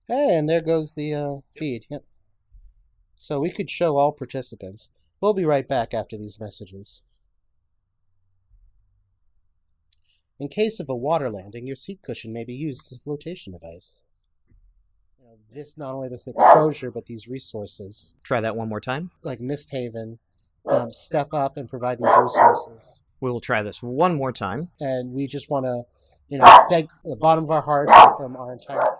Hey, and there goes the feed. Yep. So we could show all participants. We'll be right back after these messages. In case of a water landing, your seat cushion may be used as a flotation device. Not only this exposure, but these resources. Try that one more time. Like Misthaven, step up and provide these resources. We'll try this one more time. And we just want to, thank the bottom of our hearts from our entire...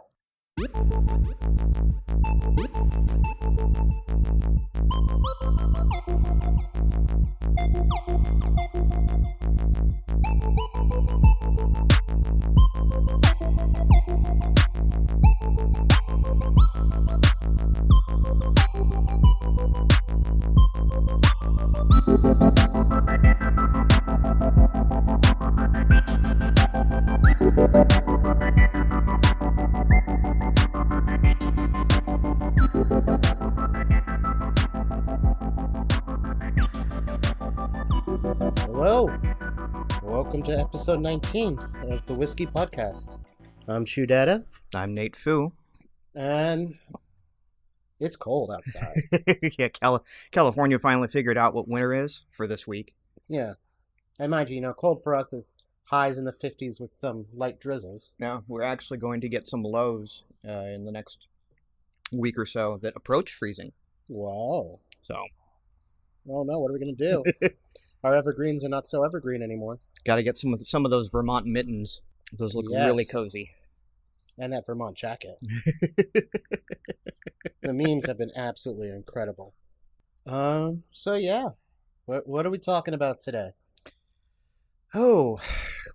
Hello, welcome to episode 19 of the Whiskey Podcast. I'm Shoutout. I'm Nate Fu. And it's cold outside. Yeah, California finally figured out what winter is for this week. Yeah. And mind you, cold for us is highs in the 50s with some light drizzles. Now, we're actually going to get some lows in the next week or so that approach freezing. Wow. So. Oh no, what are we going to do? Our evergreens are not so evergreen anymore. Got to get some of those Vermont mittens. Those look really cozy. And that Vermont jacket. The memes have been absolutely incredible. So yeah. What are we talking about today? Oh,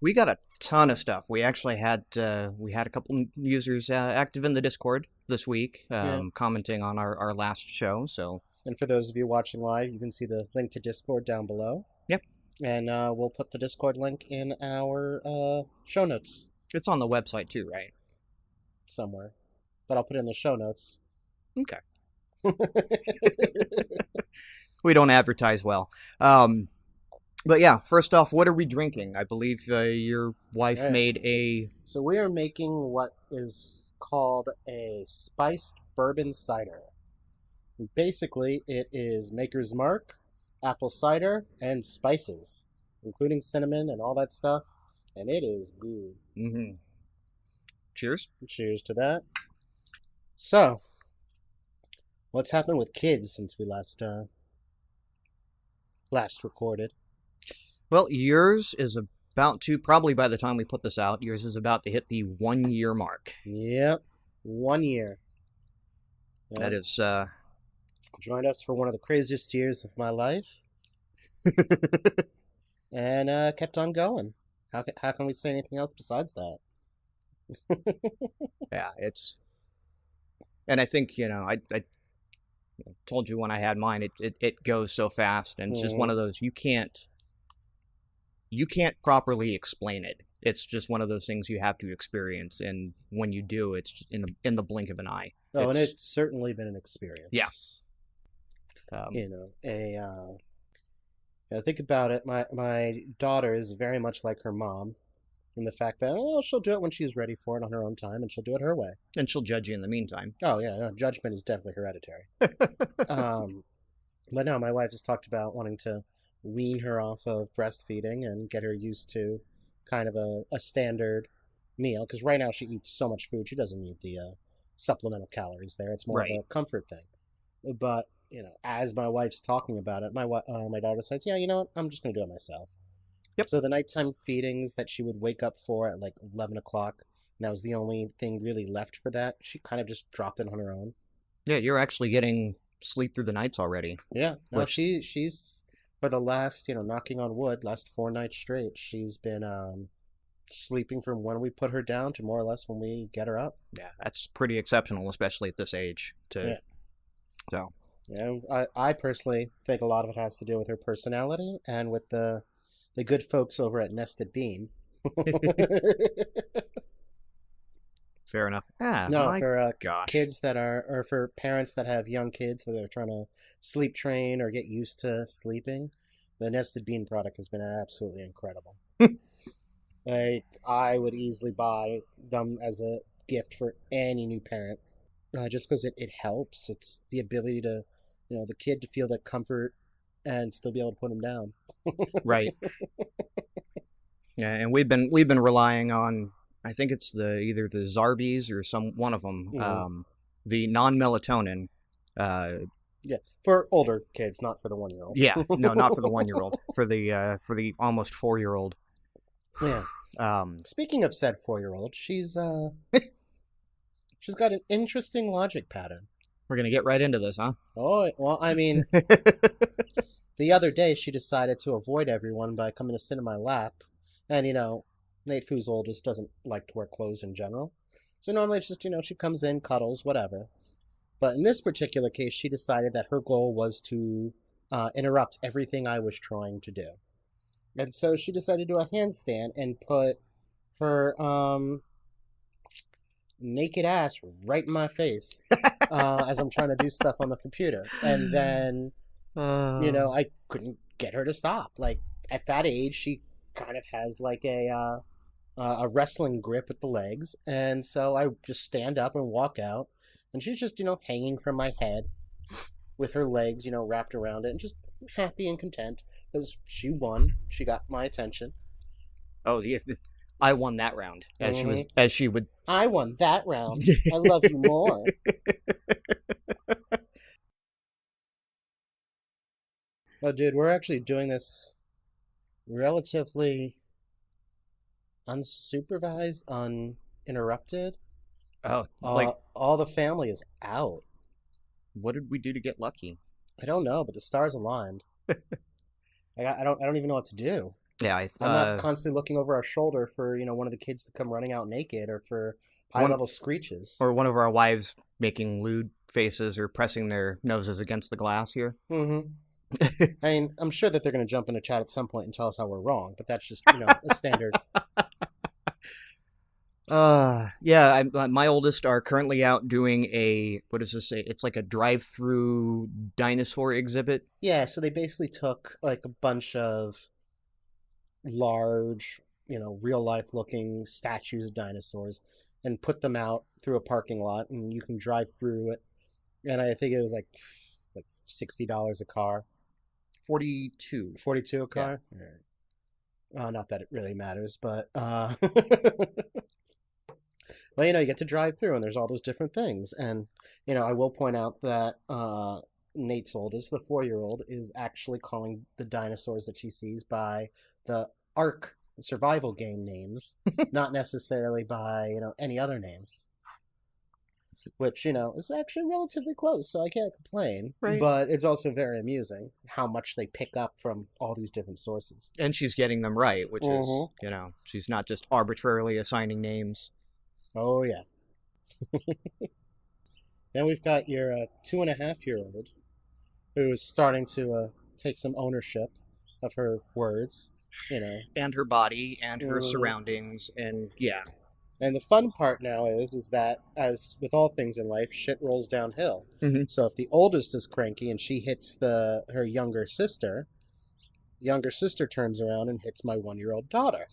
we got a ton of stuff. We actually had a couple users active in the Discord this week, commenting on our last show. So, and for those of you watching live, you can see the link to Discord down below. Yep. And we'll put the Discord link in our show notes. It's on the website too, right? Somewhere, but I'll put it in the show notes. Okay. We don't advertise well. But yeah, first off, what are we drinking? I believe your wife made a... So we are making what is called a spiced bourbon cider. And basically, it is Maker's Mark, apple cider, and spices, including cinnamon and all that stuff. And it is good. Mm-hmm. Cheers. Cheers to that. So, what's happened with kids since we last recorded? Well, yours is about to, probably by the time we put this out, yours is about to hit the 1 year mark. Yep. 1 year. Yep. That is, joined us for one of the craziest years of my life. And kept on going. How can we say anything else besides that? Yeah, it's... And I think, I told you when I had mine, it goes so fast, and it's just one of those, you can't properly explain it. It's just one of those things you have to experience, and when you do, it's just in the blink of an eye. Oh, and it's certainly been an experience. Yeah. Think about it. My daughter is very much like her mom, in the fact that she'll do it when she's ready for it on her own time, and she'll do it her way. And she'll judge you in the meantime. Oh yeah, no, judgment is definitely hereditary. But no, my wife has talked about wanting to wean her off of breastfeeding and get her used to kind of a standard meal, because right now she eats so much food she doesn't need the supplemental calories there. It's more of a comfort thing. But as my wife's talking about it, my daughter says, yeah, you know what, I'm just gonna do it myself. Yep. So the nighttime feedings that she would wake up for at like 11 o'clock, and that was the only thing really left for that, she kind of just dropped it on her own. Yeah, you're actually getting sleep through the nights already. Yeah, no, she's for the last, knocking on wood, last 4 nights straight, she's been sleeping from when we put her down to more or less when we get her up. Yeah, that's pretty exceptional, especially at this age. So. Yeah, I personally think a lot of it has to do with her personality and with the good folks over at Nested Bean. Fair enough. For kids that or for parents that have young kids that are trying to sleep train or get used to sleeping, the Nested Bean product has been absolutely incredible. Like, I would easily buy them as a gift for any new parent, just because it helps. It's the ability to, the kid to feel that comfort and still be able to put them down. Right. Yeah, and we've been relying on, I think it's either the Zarbees or one of them, the non-melatonin. Yeah, for older kids, not for the 1-year-old. Yeah, no, not for the 1-year-old. For the almost 4-year-old. Yeah. Speaking of said 4-year-old, she's got an interesting logic pattern. We're gonna get right into this, huh? Oh, well, I mean, the other day she decided to avoid everyone by coming to sit in my lap, and Nate Foo's oldest doesn't like to wear clothes in general, so normally it's just she comes in, cuddles, whatever. But in this particular case, she decided that her goal was to interrupt everything I was trying to do. And so she decided to do a handstand and put her naked ass right in my face as I'm trying to do stuff on the computer. And then, I couldn't get her to stop. Like, at that age, she kind of has like a wrestling grip with the legs. And so I just stand up and walk out. And she's just, hanging from my head with her legs, wrapped around it, and just happy and content because she won. She got my attention. Oh, yes, I won that round. As she would. I won that round. I love you more. Oh, dude, we're actually doing this relatively unsupervised, uninterrupted. Oh, all the family is out. What did we do to get lucky? I don't know, but the stars aligned. I don't even know what to do. Yeah, I'm not constantly looking over our shoulder for one of the kids to come running out naked, or for high-level screeches, or one of our wives making lewd faces or pressing their noses against the glass here. Mm-hmm. I mean, I'm sure that they're going to jump in a chat at some point and tell us how we're wrong, but that's just a standard. Yeah, my oldest are currently out doing what does this say? It's like a drive-through dinosaur exhibit. Yeah, so they basically took like a bunch of large, real-life looking statues of dinosaurs and put them out through a parking lot, and you can drive through it. And I think it was like $60 a car. 42 a car? Yeah. Right. Not that it really matters, but well, you get to drive through, and there's all those different things. And, I will point out that Nate's oldest, the 4-year-old, is actually calling the dinosaurs that she sees by the Ark survival game names, not necessarily by, any other names. Which, is actually relatively close, so I can't complain. Right. But it's also very amusing how much they pick up from all these different sources. And she's getting them right, which is, she's not just arbitrarily assigning names. Oh, yeah. Then we've got your 2.5-year-old who's starting to take some ownership of her words, And her body and her surroundings, and yeah. And the fun part now is that, as with all things in life, shit rolls downhill. Mm-hmm. So if the oldest is cranky and she hits her younger sister turns around and hits my 1-year-old daughter.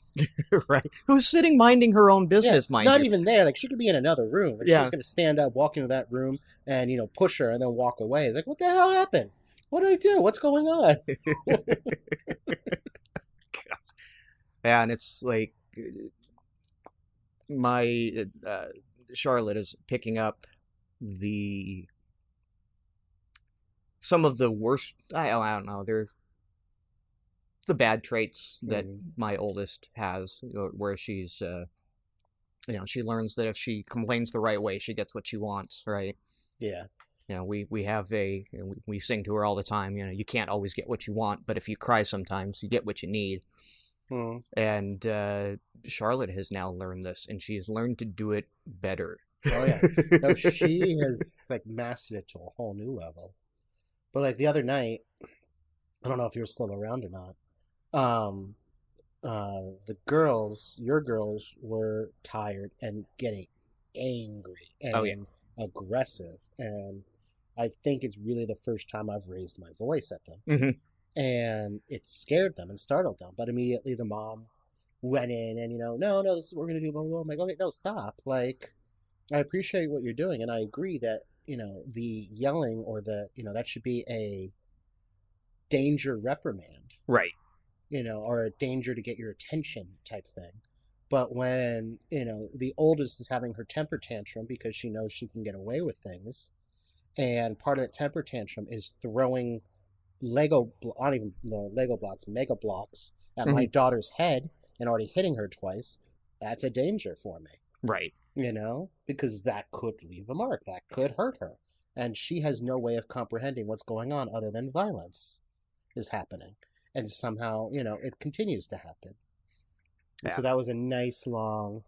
Right. Who's sitting minding her own business, yeah, mind not you. even there. Like, she could be in another room. Like, yeah. She's going to stand up, walk into that room, and, push her and then walk away. It's like, what the hell happened? What did I do? What's going on? Yeah, and it's like my Charlotte is picking up some of the worst. I don't know. They're the bad traits that my oldest has, where she's, she learns that if she complains the right way, she gets what she wants, right? Yeah. We have we sing to her all the time. You can't always get what you want, but if you cry sometimes, you get what you need. And Charlotte has now learned this, and she's learned to do it better. Oh yeah, no, she has like mastered it to a whole new level. But like the other night, I don't know if you were still around or not. Your girls were tired and getting angry and aggressive, and I think it's really the first time I've raised my voice at them. Mm-hmm. And it scared them and startled them. But immediately the mom went in and, no, this is what we're going to do, blah, blah, blah. I'm like, okay, no, stop. Like, I appreciate what you're doing, and I agree that, the yelling or that should be a danger reprimand, Right. or a danger to get your attention type thing. But when, the oldest is having her temper tantrum because she knows she can get away with things, and part of the temper tantrum is throwing not even the Lego blocks, Mega blocks at my daughter's head and already hitting her twice, that's a danger for me. Right. Because that could leave a mark, that could hurt her. And she has no way of comprehending what's going on other than violence is happening. And somehow, it continues to happen. And so that was a nice long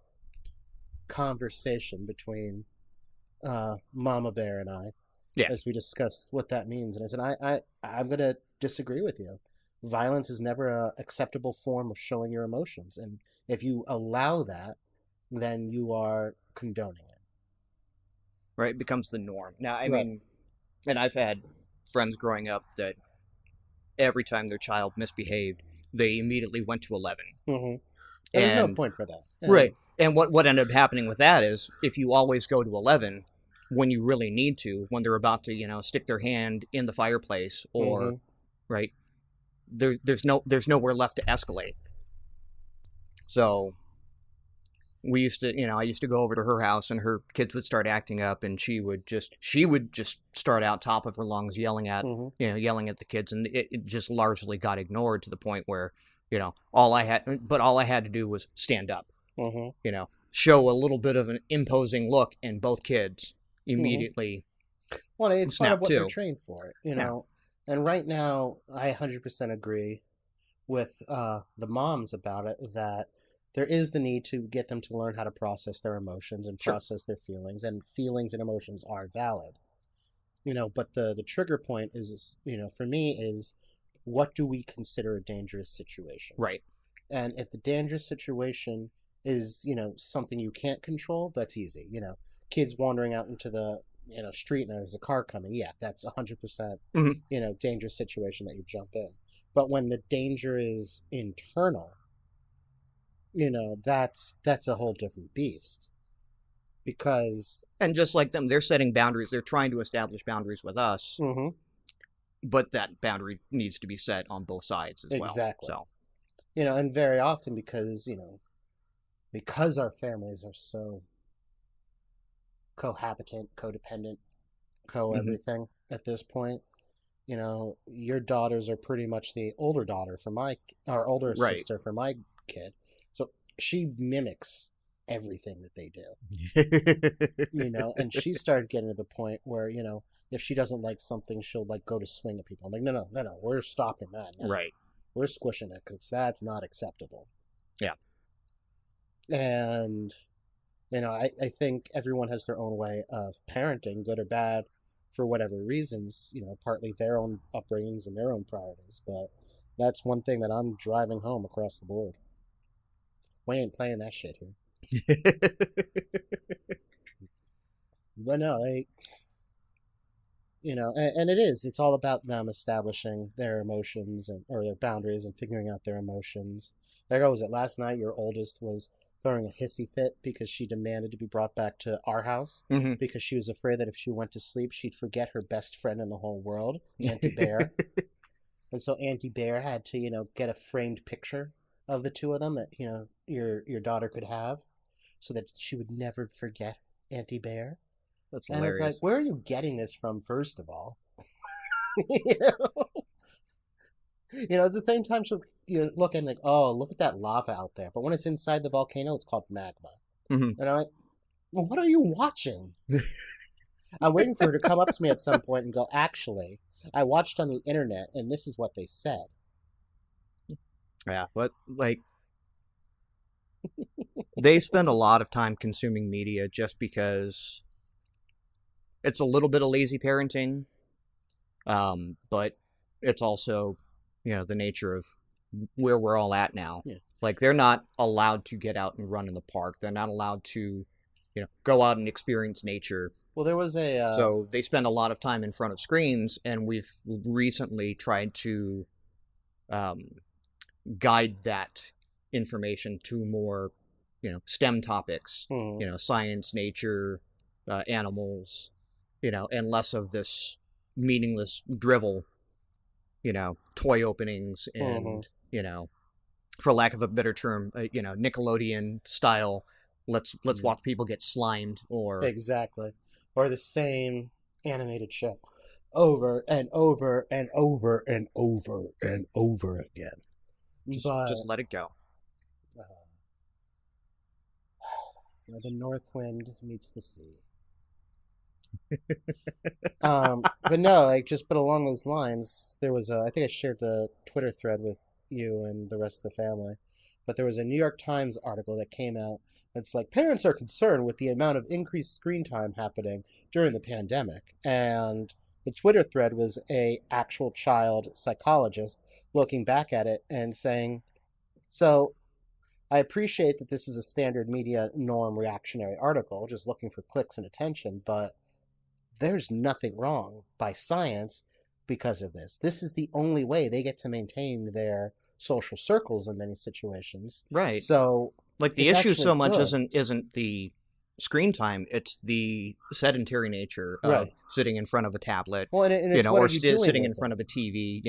conversation between Mama Bear and I as we discussed what that means. And I said, I'm going to disagree with you. Violence is never an acceptable form of showing your emotions. And if you allow that, then you are condoning it. Right, it becomes the norm. Now, I mean, and I've had friends growing up that every time their child misbehaved, they immediately went to 11. Mm-hmm. There's no point for that. Right. And what ended up happening with that is if you always go to 11 when you really need to, when they're about to, stick their hand in the fireplace or, right, there's nowhere left to escalate. So we used to, I used to go over to her house and her kids would start acting up and she would just start out top of her lungs yelling at the kids, and it just largely got ignored to the point where, all I had to do was stand up, show a little bit of an imposing look, and both kids immediately well, it's part of what they're trained for, Yeah. And right now, I 100% agree with the moms about it, that there is the need to get them to learn how to process their emotions and process their feelings, and feelings and emotions are valid. But the trigger point is, for me, is what do we consider a dangerous situation? Right. And if the dangerous situation is, something you can't control, that's easy. Kids wandering out into the, street and there's a car coming. Yeah, that's 100%, dangerous situation that you jump in. But when the danger is internal, that's a whole different beast. Because... And just like them, they're setting boundaries. They're trying to establish boundaries with us. But that boundary needs to be set on both sides as well. Exactly. So, and very often because our families are so cohabitant, codependent, co-everything at this point, your daughters are pretty much the older daughter for older sister for my kid. So she mimics everything that they do, and she started getting to the point where, if she doesn't like something, she'll go to swing at people. I'm like, no, we're stopping that now. Right. We're squishing it because that's not acceptable. Yeah. And, I think everyone has their own way of parenting, good or bad, for whatever reasons, partly their own upbringings and their own priorities. But that's one thing that I'm driving home across the board. We ain't playing that shit here. But no, and it's all about them establishing their emotions or their boundaries and figuring out their emotions. Like, was it last night your oldest was throwing a hissy fit because she demanded to be brought back to our house because she was afraid that if she went to sleep, she'd forget her best friend in the whole world, Auntie Bear. And so Auntie Bear had to, get a framed picture of the two of them that, your daughter could have so that she would never forget Auntie Bear. That's and hilarious. It's like, where are you getting this from, first of all? At the same time, she'll look and look at that lava out there. But when it's inside the volcano, it's called magma. And I'm like, well, what are you watching? I'm waiting for her to come up to me at some point and go, actually, I watched on the internet, and this is what they said. Yeah, but, they spend a lot of time consuming media just because it's a little bit of lazy parenting, but it's also, the nature of where we're all at now. Yeah. They're not allowed to get out and run in the park. They're not allowed to, go out and experience nature. Well, there was So they spend a lot of time in front of screens, and we've recently tried to guide that information to more, STEM topics, science, nature, animals, and less of this meaningless drivel, toy openings and, for lack of a better term, Nickelodeon style. Let's watch people get slimed or exactly, or the same animated show over and over and over and over and over again. Just let it go. The north wind meets the sea. But no, but along those lines, there was I think I shared the Twitter thread with you and the rest of the family, but there was a New York Times article that came out that's like, parents are concerned with the amount of increased screen time happening during the pandemic. And the Twitter thread was a actual child psychologist looking back at it and saying, so I appreciate that this is a standard media norm reactionary article, just looking for clicks and attention, but there's nothing wrong by science because of this. This is the only way they get to maintain their social circles in many situations. Right. So, like, the issue so much isn't the screen time, it's the sedentary nature of sitting in front of a tablet, or sitting in front of a TV,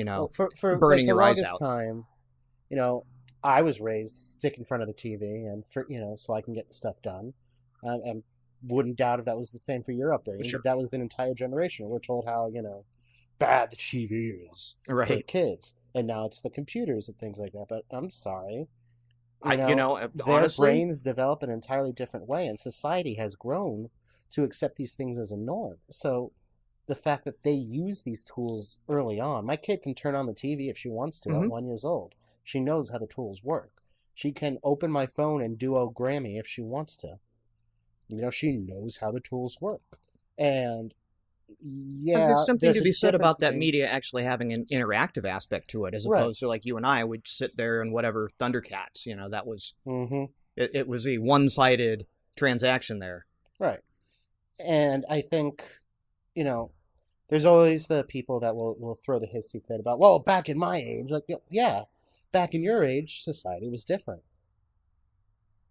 for burning your eyes out. Time, I was raised stick in front of the TV and so I can get stuff done. And wouldn't doubt if that was the same for your upbringing. Sure. But that was the entire generation. We're told how, bad the TV is for kids. And now it's the computers and things like that. But I'm sorry. Their honestly, brains develop an entirely different way, and society has grown to accept these things as a norm. So the fact that they use these tools early on, my kid can turn on the TV if she wants to at 1 year old. She knows how the tools work. She can open my phone and duo Grammy if she wants to. She knows how the tools work. And there's something to be said about that media actually having an interactive aspect to it, as opposed to like you and I would sit there and whatever Thundercats, that was, it was a one-sided transaction there. Right. And I think, there's always the people that will throw the hissy fit about, well, back in my age, like, yeah, back in your age, society was different.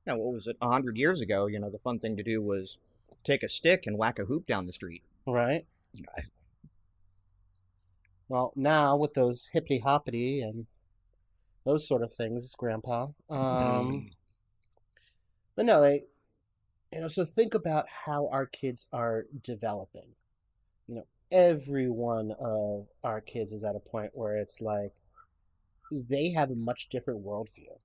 Now, what was it, 100 years ago, the fun thing to do was take a stick and whack a hoop down the street. Right. Well, now with those hippity-hoppity and those sort of things, Grandpa. But no, so think about how our kids are developing. Every one of our kids is at a point where it's like they have a much different worldview.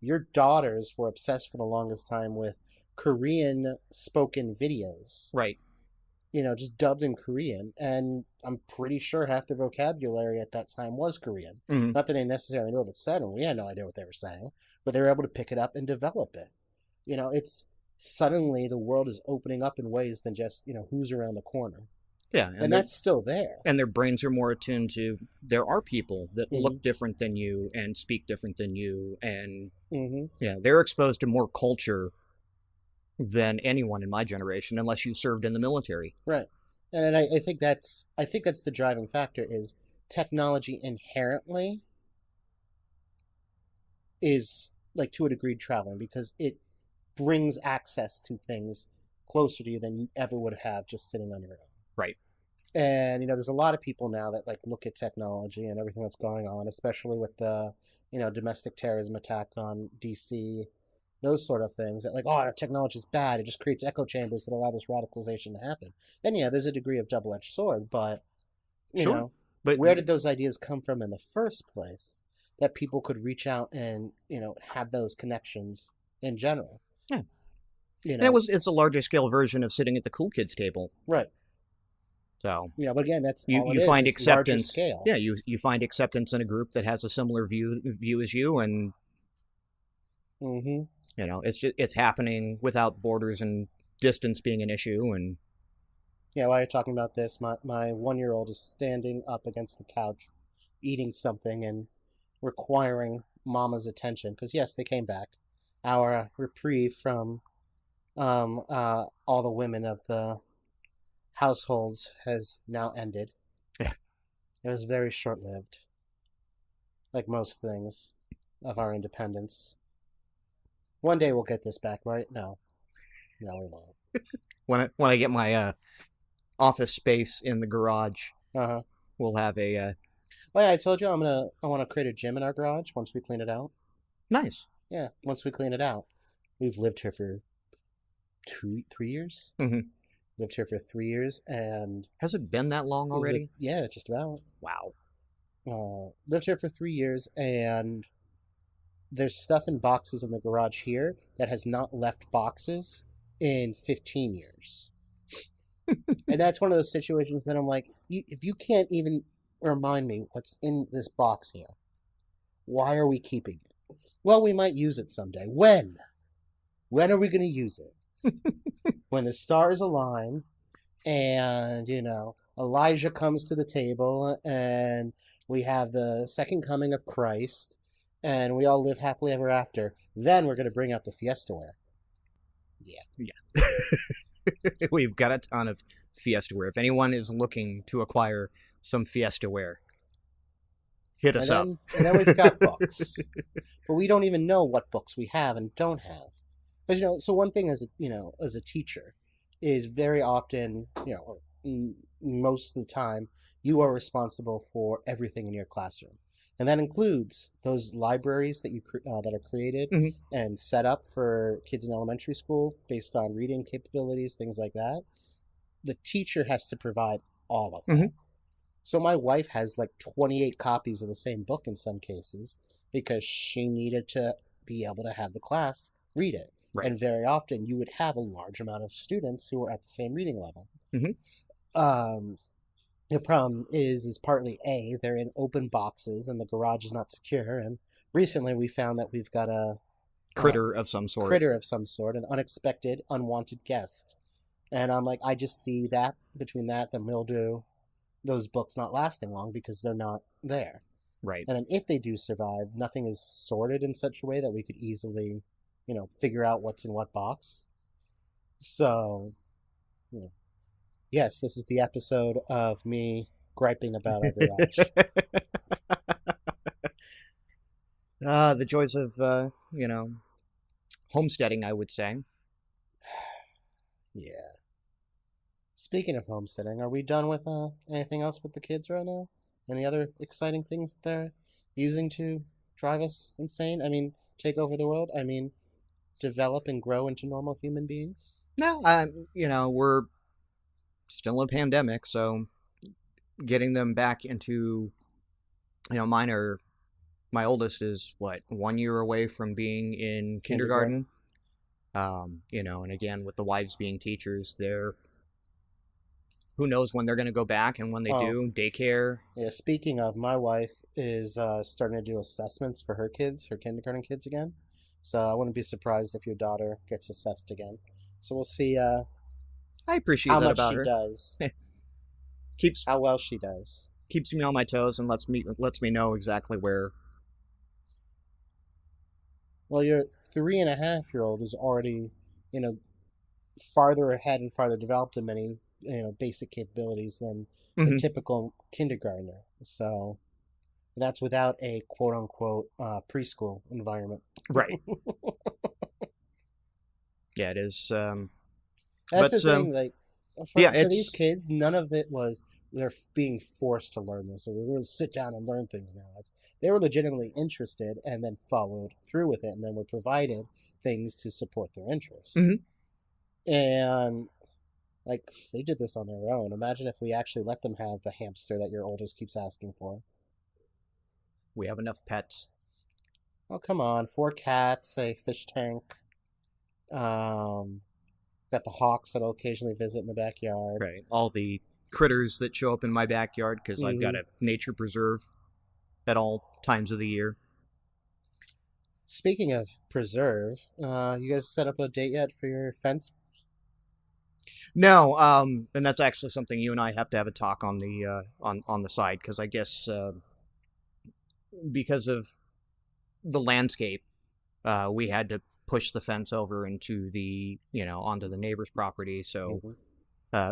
Your daughters were obsessed for the longest time with Korean spoken videos. Right. Just dubbed in Korean. And I'm pretty sure half their vocabulary at that time was Korean. Mm-hmm. Not that they necessarily knew what it said, and we had no idea what they were saying, but they were able to pick it up and develop it. It's suddenly the world is opening up in ways than just, who's around the corner. Yeah. And that's still there. And their brains are more attuned to, there are people that look different than you and speak different than you. And they're exposed to more culture than anyone in my generation, unless you served in the military. Right. And I think that's the driving factor is technology inherently is, like, to a degree, traveling, because it brings access to things closer to you than you ever would have just sitting on your own. Right. And, there's a lot of people now that, like, look at technology and everything that's going on, especially with the, domestic terrorism attack on D.C., those sort of things, that like, oh, technology is bad. It just creates echo chambers that allow this radicalization to happen. And there's a degree of double-edged sword, but, but where did those ideas come from in the first place that people could reach out and, have those connections in general? Yeah. And it's a larger scale version of sitting at the cool kids table. Right. So, but again, that's you find acceptance. Scale. Yeah, you find acceptance in a group that has a similar view as you, and it's happening without borders and distance being an issue. And while you're talking about this, my 1-year-old is standing up against the couch, eating something and requiring Mama's attention because yes, they came back. Our reprieve from all the women of the households has now ended. Yeah. It was very short-lived, like most things of our independence. One day we'll get this back, right? No. No, we won't. When I get my office space in the garage, we'll have a. Well, yeah, I told you I want to create a gym in our garage once we clean it out. Nice. Yeah, once we clean it out. We've lived here for 3 years. Mm-hmm. Lived here for 3 years, and has it been that long already? Yeah, just about. Wow. Lived here for 3 years, and there's stuff in boxes in the garage here that has not left boxes in 15 years. And that's one of those situations that I'm like, if you can't even remind me what's in this box here, why are we keeping it? Well, we might use it someday. When? When are we going to use it? When the stars align and, Elijah comes to the table and we have the second coming of Christ and we all live happily ever after, then we're going to bring out the Fiesta wear. Yeah. We've got a ton of Fiesta wear. If anyone is looking to acquire some Fiesta wear, hit us up. And then we've got books. But we don't even know what books we have and don't have. Because, so one thing as a teacher is very often, most of the time, you are responsible for everything in your classroom. And that includes those libraries that that are created and set up for kids in elementary school based on reading capabilities, things like that. The teacher has to provide all of that. So my wife has like 28 copies of the same book in some cases because she needed to be able to have the class read it. Right. And very often you would have a large amount of students who are at the same reading level. The problem is partly they're in open boxes and the garage is not secure. And recently we found that we've got a critter of some sort, an unexpected, unwanted guest. And I'm like, I just see that between that, the mildew, those books not lasting long because they're not there. Right. And then if they do survive, nothing is sorted in such a way that we could easily, figure out what's in what box. So, yes, this is the episode of me griping about our garage. The joys of, homesteading, I would say. Yeah. Speaking of homesteading, are we done with anything else with the kids right now? Any other exciting things that they're using to drive us insane? I mean, take over the world? I mean, develop and grow into normal human beings? No, we're still in a pandemic, so getting them back into, my oldest is, 1 year away from being in kindergarten. And again, with the wives being teachers, who knows when they're going to go back, and when they do, daycare. Yeah, speaking of, my wife is starting to do assessments for her kids, her kindergarten kids again. So I wouldn't be surprised if your daughter gets assessed again. So we'll see I appreciate that about her. How much she does. How well she does. Keeps me on my toes and lets me know exactly where. Well, your 3.5-year-old is already, farther ahead and farther developed in many, basic capabilities than the typical kindergartner. So that's without a quote-unquote preschool environment. Right. Yeah, it is. That's the thing. Like, for these kids, none of it was they're being forced to learn this, or we're going to sit down and learn things now. They were legitimately interested and then followed through with it, and then were provided things to support their interest. And they did this on their own. Imagine if we actually let them have the hamster that your oldest keeps asking for. We have enough pets. Oh, come on. 4 cats, a fish tank. Got the hawks that'll occasionally visit in the backyard. Right. All the critters that show up in my backyard because I've got a nature preserve at all times of the year. Speaking of preserve, you guys set up a date yet for your fence? No, and that's actually something you and I have to have a talk on the on the side, because I guess because of the landscape, we had to push the fence over into the onto the neighbor's property. So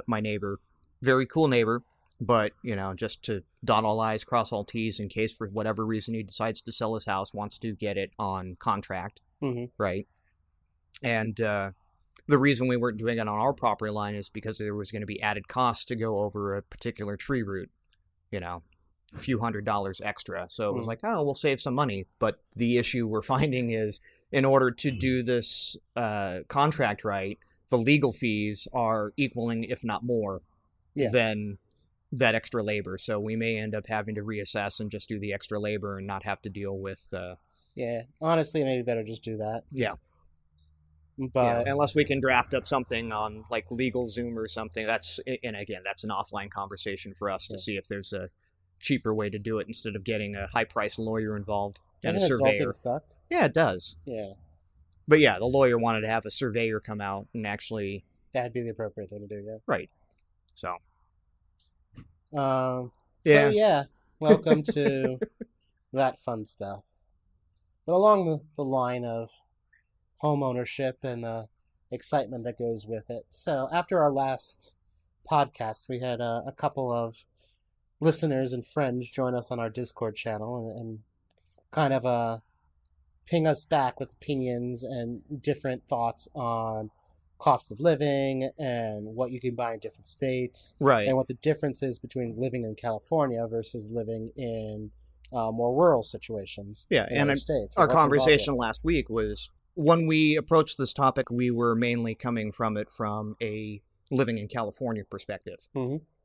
my neighbor, very cool neighbor, but just to dot all I's, cross all T's, in case for whatever reason he decides to sell his house, wants to get it on contract, right? And the reason we weren't doing it on our property line is because there was going to be added costs to go over a particular tree route, a few $100s extra. So it was like, oh, we'll save some money. But the issue we're finding is, in order to do this contract right, the legal fees are equaling, if not more, than that extra labor. So we may end up having to reassess and just do the extra labor and not have to deal with... honestly, maybe better just do that. Yeah. But unless we can draft up something on like LegalZoom or something, that's an offline conversation for us to see if there's a cheaper way to do it instead of getting a high-priced lawyer involved and a surveyor. Doesn't adulting suck? Yeah, it does. Yeah. But yeah, the lawyer wanted to have a surveyor come out and actually... That'd be the appropriate thing to do, yeah. Right. So. So yeah, welcome to that fun stuff. But along the line of home ownership and the excitement that goes with it. So after our last podcast, we had a couple of listeners and friends join us on our Discord channel and kind of ping us back with opinions and different thoughts on cost of living and what you can buy in different states. Right. And what the difference is between living in California versus living in more rural situations. Yeah, in other states. Our conversation last week was, when we approached this topic, we were mainly coming from it from a living in California perspective,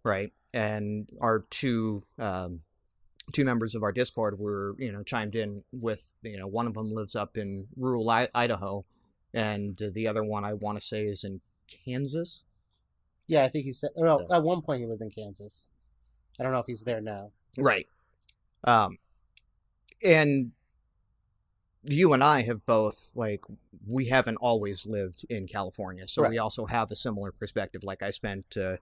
right? And our two members of our Discord were, chimed in with, one of them lives up in rural Idaho, and the other one I want to say is in Kansas. Yeah, I think he said. No, at one point he lived in Kansas. I don't know if he's there now. Right. And you and I have both, we haven't always lived in California, so we also have a similar perspective. Like I spent a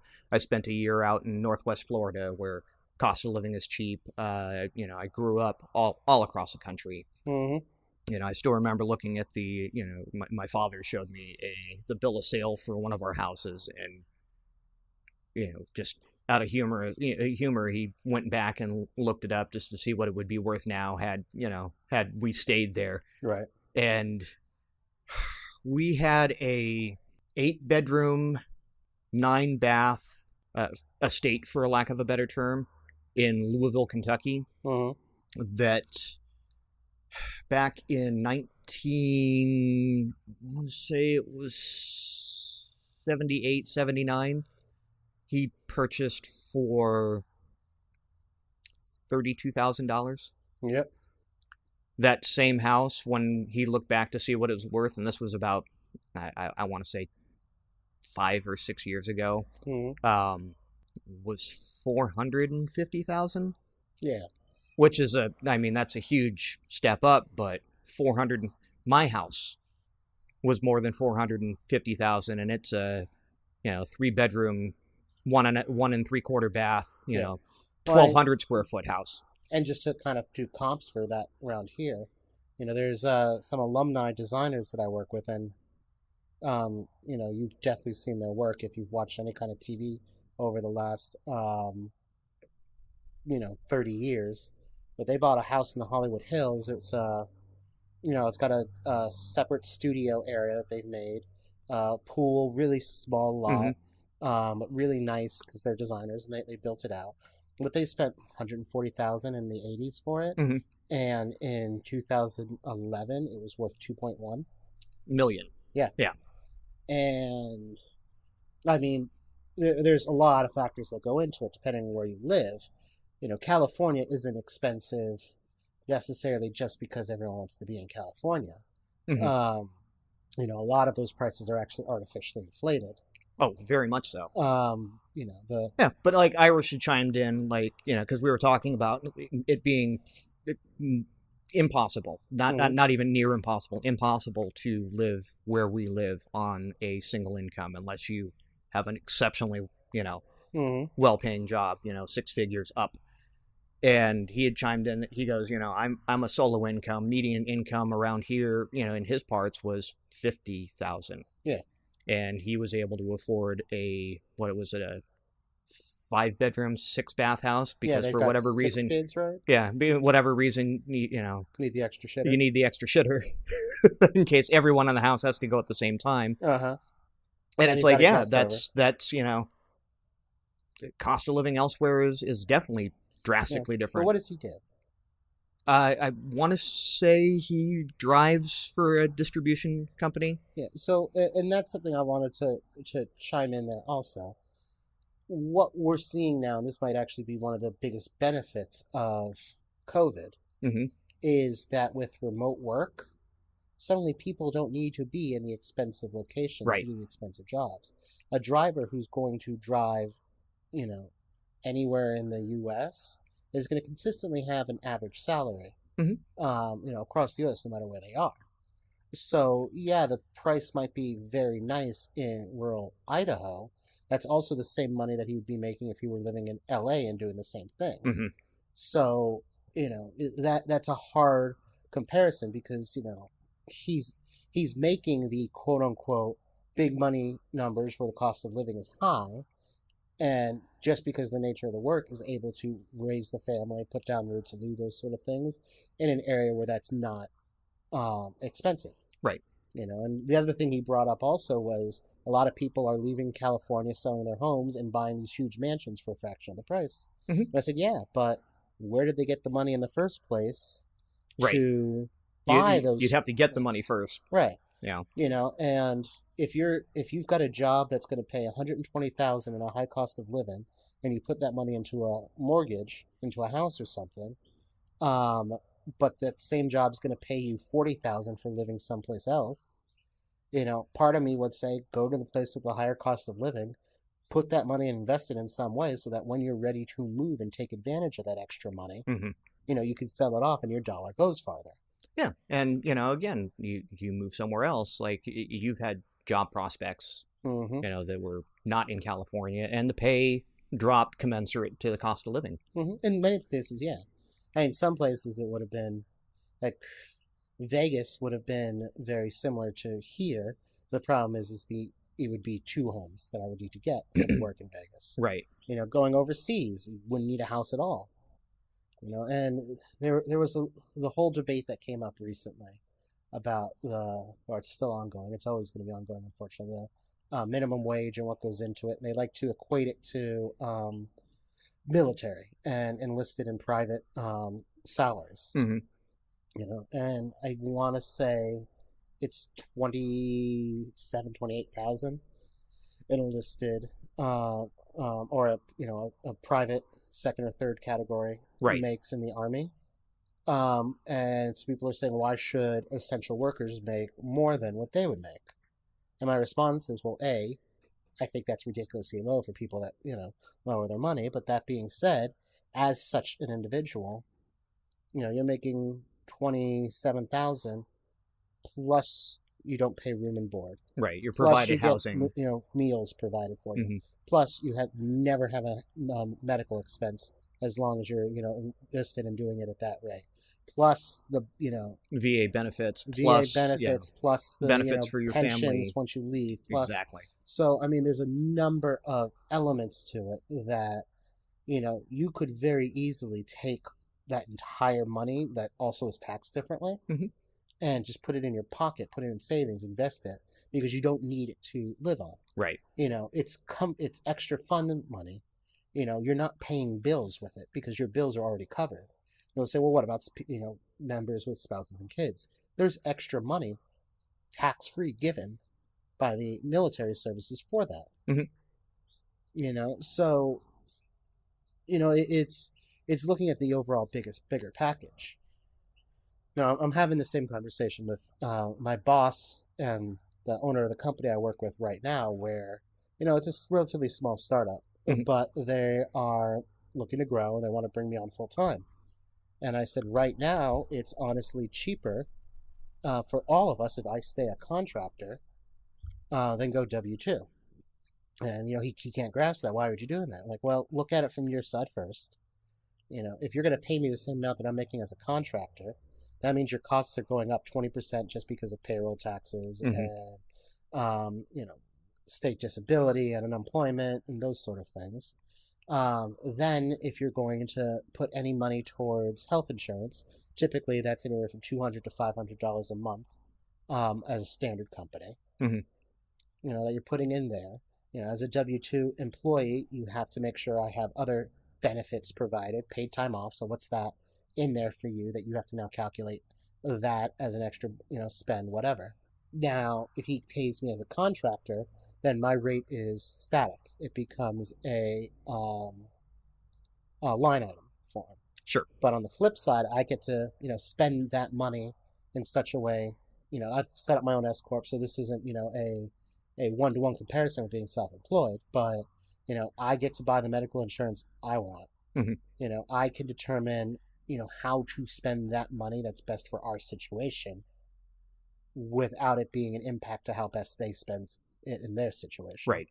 year out in Northwest Florida where cost of living is cheap. I grew up all across the country. Mm-hmm. I still remember looking at the, my father showed me the bill of sale for one of our houses, and just out of humor, he went back and looked it up just to see what it would be worth now had we stayed there. Right. And we had a 8-bedroom, 9-bath estate, for lack of a better term, in Louisville, Kentucky. That back in I want to say it was 78, 79. He purchased for $32,000. Yep. That same house, when he looked back to see what it was worth, and this was about, I want to say 5 or 6 years ago, was $450,000. Yeah. Which is that's a huge step up, but my house was more than $450,000, and it's a, 3-bedroom, 1 and 3/4 bath, 1,200 square foot house. And just to kind of do comps for that around here, there's some alumni designers that I work with, and you've definitely seen their work if you've watched any kind of TV over the last 30 years. But they bought a house in the Hollywood Hills. It's it's got a separate studio area that they've made, pool, really small lot. Really nice because they're designers and they built it out. But they spent $140,000 in the 80s for it, and in 2011 it was worth $2.1 million. Yeah. And I mean, there's a lot of factors that go into it depending on where you live. California isn't expensive necessarily just because everyone wants to be in California. A lot of those prices are actually artificially inflated. Oh, very much so. But Irish had chimed in, because we were talking about it being impossible, not even near impossible to live where we live on a single income unless you have an exceptionally, well-paying job, 6 figures up. And he had chimed in. He goes, I'm a solo income, median income around here, in his parts was $50,000. Yeah. And he was able to afford a 5-bedroom, 6-bath house because for whatever reason, 6 kids, right? Yeah, whatever reason, need the extra shitter. You need the extra shitter in case everyone in the house has to go at the same time. And then it's you've like, got yeah, adjust that's the cost of living elsewhere is definitely drastically But different. what does he do? I want to say he drives for a distribution company. Yeah. So, and that's something I wanted to chime in there also. What we're seeing now, and this might actually be one of the biggest benefits of COVID, Mm-hmm. is that with remote work, suddenly people don't need to be in the expensive locations Right. to do the expensive jobs. A driver who's going to drive, anywhere in the U.S. is going to consistently have an average salary, across the U.S. no matter where they are. So, yeah, the price might be very nice in rural Idaho. That's also the same money that he would be making if he were living in L.A. and doing the same thing. Mm-hmm. So, that's a hard comparison because, he's making the quote unquote big money numbers where the cost of living is high. And just because the nature of the work is able to raise the family, put down roots, and do those sort of things in an area where that's not expensive. Right. And the other thing he brought up also was a lot of people are leaving California, selling their homes, and buying these huge mansions for a fraction of the price. Mm-hmm. And I said, yeah, but where did they get the money in the first place Right. to buy those? You'd have to get the money first. Right. Yeah. And if you've got a job that's going to pay $120,000 and a high cost of living, and you put that money into a mortgage, into a house or something, but that same job's going to pay you $40,000 for living someplace else, part of me would say go to the place with the higher cost of living, put that money and invest it in some way so that when you're ready to move and take advantage of that extra money, Mm-hmm. You can sell it off and your dollar goes farther. Yeah, and again, you move somewhere else, like you've had job prospects, Mm-hmm. that were not in California, and the pay dropped commensurate to the cost of living. Mm-hmm. In many cases, yeah. I mean, some places it would have been, like, Vegas would have been very similar to here. The problem is it would be 2 homes that I would need to get to work in Vegas. Right. Going overseas, you wouldn't need a house at all. And there was the whole debate that came up recently about or it's still ongoing. It's always going to be ongoing, unfortunately. The minimum wage and what goes into it, and they like to equate it to military and enlisted in private salaries. Mm-hmm. And I want to say it's 28,000 enlisted or a private second or third category Right. makes in the Army. And some people are saying, why should essential workers make more than what they would make? And my response is, well, I think that's ridiculously low for people that, lower their money. But that being said, as such an individual, you're making 27,000 plus you don't pay room and board. Right. You're Plus provided you get, housing. Meals provided for you. Mm-hmm. Plus you never have a medical expense as long as you're, enlisted and doing it at that rate. Plus the, VA benefits. VA benefits, plus the benefits for your pensions family once you leave. Plus, exactly. So, I mean, there's a number of elements to it that, you could very easily take that entire money that also is taxed differently Mm-hmm. and just put it in your pocket, put it in savings, invest it, because you don't need it to live on. Right. It's extra fund money. You're not paying bills with it because your bills are already covered. You'll say, well, what about, members with spouses and kids? There's extra money, tax-free, given by the military services for that. Mm-hmm. So, it's looking at the overall bigger package. Now, I'm having the same conversation with my boss and the owner of the company I work with right now, where, it's a relatively small startup, Mm-hmm. but they are looking to grow and they want to bring me on full time. And I said, right now, it's honestly cheaper for all of us if I stay a contractor than go W-2. And, he can't grasp that. Why would you doing that? I'm like, well, look at it from your side first. If you're going to pay me the same amount that I'm making as a contractor, that means your costs are going up 20% just because of payroll taxes Mm-hmm. and, state disability and unemployment and those sort of things. Then if you're going to put any money towards health insurance, typically that's anywhere from $200 to $500 a month as a standard company. Mm-hmm. that you're putting in there. As a W-2 employee, you have to make sure I have other benefits provided, paid time off. So what's that in there for you that you have to now calculate that as an extra, spend, whatever. Now, if he pays me as a contractor, then my rate is static. It becomes a line item for him. Sure. But on the flip side, I get to, spend that money in such a way, I've set up my own S Corp, so this isn't, a one-to-one comparison with being self-employed, but, I get to buy the medical insurance I want. Mm-hmm. I can determine, how to spend that money that's best for our situation without it being an impact to how best they spend it in their situation. Right.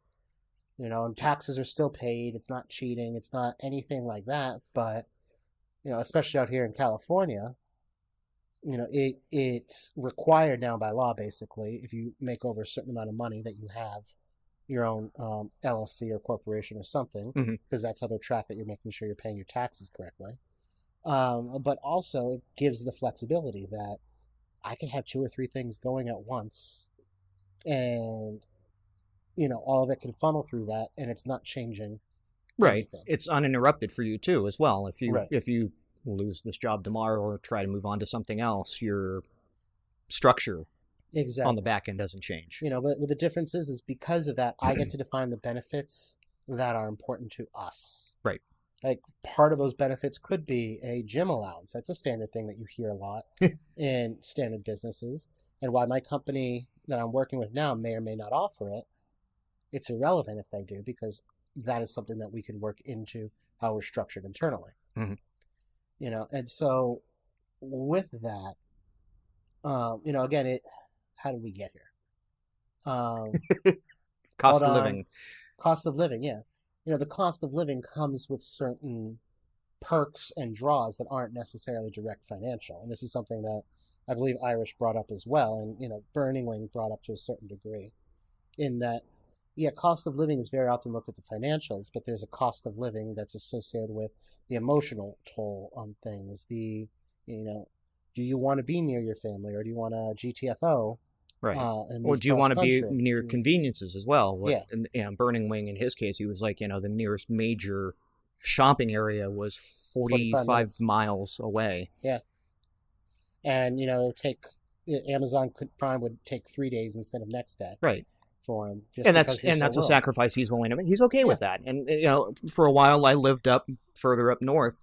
And taxes are still paid. It's not cheating. It's not anything like that. But, especially out here in California, it's required now by law, basically, if you make over a certain amount of money that you have your own LLC or corporation or something, because that's how they'll track that you're making sure you're paying your taxes correctly. But also it gives the flexibility that I can have 2 or 3 things going at once, and all of it can funnel through that, and it's not changing anything. It's uninterrupted for you too as well. If you lose this job tomorrow or try to move on to something else, your structure on the back end doesn't change. But the difference is because of that, I get to define the benefits that are important to us. Right. Like, part of those benefits could be a gym allowance. That's a standard thing that you hear a lot in standard businesses. And while my company that I'm working with now may or may not offer it, it's irrelevant if they do, because that is something that we can work into how we're structured internally. Mm-hmm. And so with that, again, how did we get here? Cost of living. Cost of living, yeah. The cost of living comes with certain perks and draws that aren't necessarily direct financial. And this is something that I believe Irish brought up as well, and, Burning Wing brought up to a certain degree, in that, cost of living is very often looked at the financials, but there's a cost of living that's associated with the emotional toll on things. Do you want to be near your family, or do you want a GTFO? Right. Or do you want to be near conveniences as well? And Burning Wing, in his case, he was like, the nearest major shopping area was 45 miles away. Yeah. And, Amazon Prime would take 3 days instead of next day. Right. For him. And that's a sacrifice he's willing to make. He's okay with that. And, for a while I lived further up north,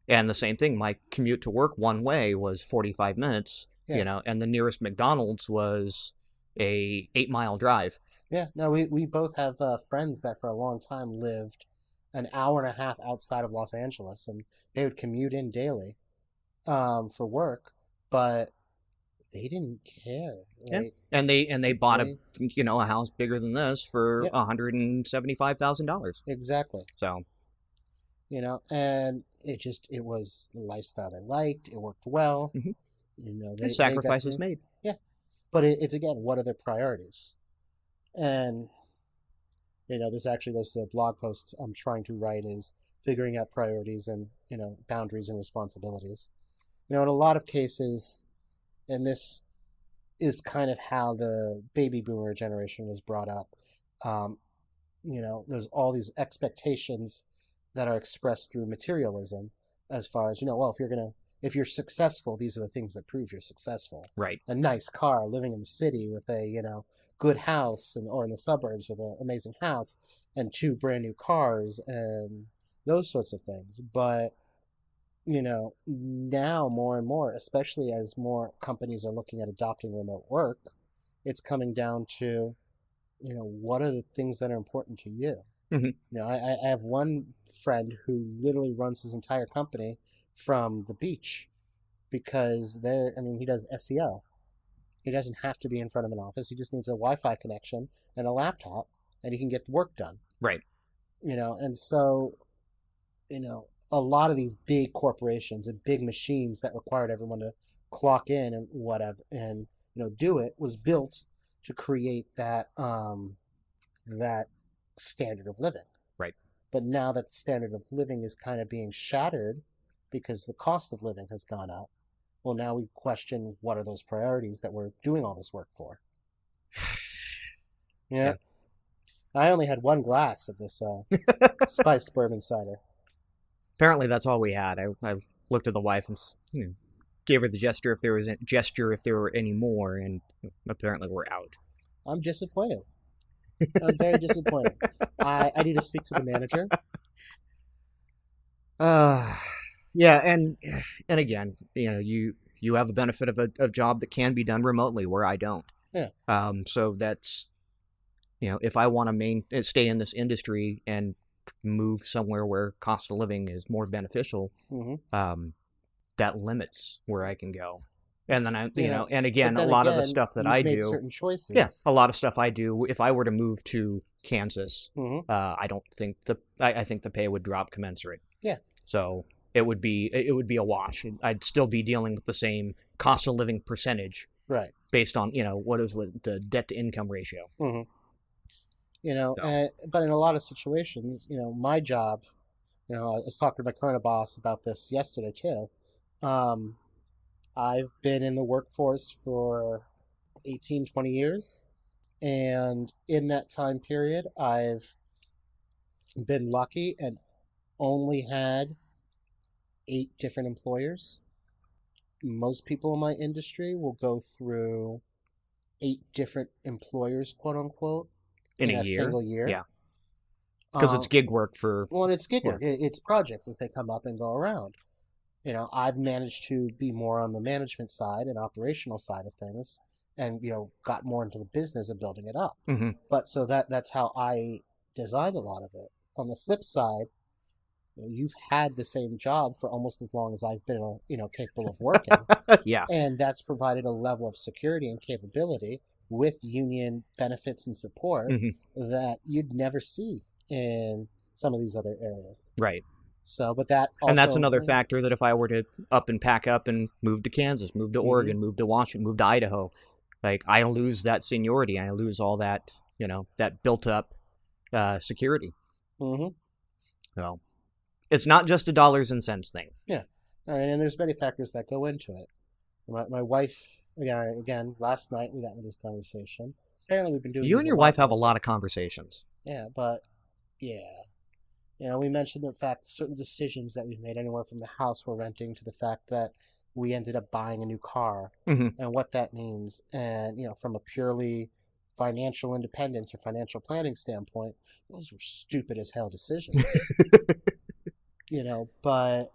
and the same thing. My commute to work one way was 45 minutes. And the nearest McDonald's was a 8-mile drive. Yeah, no, we both have friends that for a long time lived an hour and a half outside of Los Angeles, and they would commute in daily for work, but they didn't care. And they bought a house bigger than this for $175,000. Exactly. So, and it was the lifestyle they liked. It worked well. Mm-hmm. Sacrifices made. Yeah. But it's, again, what are their priorities? And, this actually goes to a blog post I'm trying to write, is figuring out priorities and, boundaries and responsibilities. In a lot of cases, and this is kind of how the baby boomer generation was brought up, there's all these expectations that are expressed through materialism, as far as, if you're successful, these are the things that prove you're successful. Right. A nice car, living in the city with a, good house, or in the suburbs with an amazing house and 2 brand new cars and those sorts of things. But, now more and more, especially as more companies are looking at adopting remote work, it's coming down to, what are the things that are important to you? Mm-hmm. I have one friend who literally runs his entire company from the beach, because he does SEO. He doesn't have to be in front of an office. He just needs a Wi-Fi connection and a laptop, and he can get the work done. Right. And so, a lot of these big corporations and big machines that required everyone to clock in and whatever, and, do it, was built to create that standard of living. Right. But now that the standard of living is kind of being shattered because the cost of living has gone up, well, now we question, what are those priorities that we're doing all this work for? Yeah. I only had one glass of this spiced bourbon cider. Apparently, that's all we had. I looked at the wife and gave her the gesture if there were any more, and apparently we're out. I'm disappointed. I'm very disappointed. I need to speak to the manager. Yeah, and again, you have the benefit of a job that can be done remotely, where I don't. Yeah. So that's, if I want to stay in this industry and move somewhere where cost of living is more beneficial, that limits where I can go. And then and again, a lot of the stuff that I do, certain choices. Yeah, a lot of stuff I do. If I were to move to Kansas, I don't think I think the pay would drop commensurate. Yeah. So it would be a wash. I'd still be dealing with the same cost of living percentage, right? Based on what is the debt to income ratio. But in a lot of situations, my job, I was talking to my current boss about this yesterday too. I've been in the workforce for 18, 20 years. And in that time period, I've been lucky and only had 8 different employers. Most people in my industry will go through 8 different employers, quote unquote, in a single year. Yeah. Because it's gig work for... Well, it's gig work. It's projects as they come up and go around. I've managed to be more on the management side and operational side of things and, got more into the business of building it up. But so that's how I designed a lot of it. On the flip side, you've had the same job for almost as long as I've been, capable of working. Yeah. And that's provided a level of security and capability with union benefits and support that you'd never see in some of these other areas. Right. So, but that also, and that's another factor that if I were to up and pack up and move to Kansas, move to Oregon, move to Washington, move to Idaho, like I lose that seniority. I lose all that, that built up security. So it's not just a dollars and cents thing. Yeah. And there's many factors that go into it. My wife, again, last night we got into this conversation. Apparently we've been doing You and your wife have a lot of conversations. Yeah, but we mentioned the fact certain decisions that we've made, anywhere from the house we're renting to the fact that we ended up buying a new car and what that means. And, from a purely financial independence or financial planning standpoint, those were stupid as hell decisions. But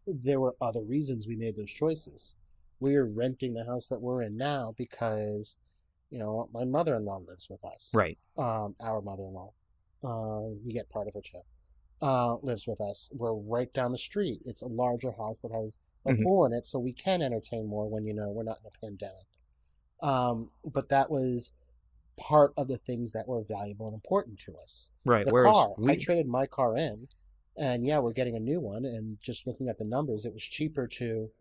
there were other reasons we made those choices. We are renting the house that we're in now because, my mother-in-law lives with us. Right. Our mother-in-law. You get part of her too. Lives with us. We're right down the street. It's a larger house that has a pool in it, so we can entertain more when we're not in a pandemic. But that was part of the things that were valuable and important to us. Right. The car. I traded my car in, and we're getting a new one. And just looking at the numbers, it was cheaper to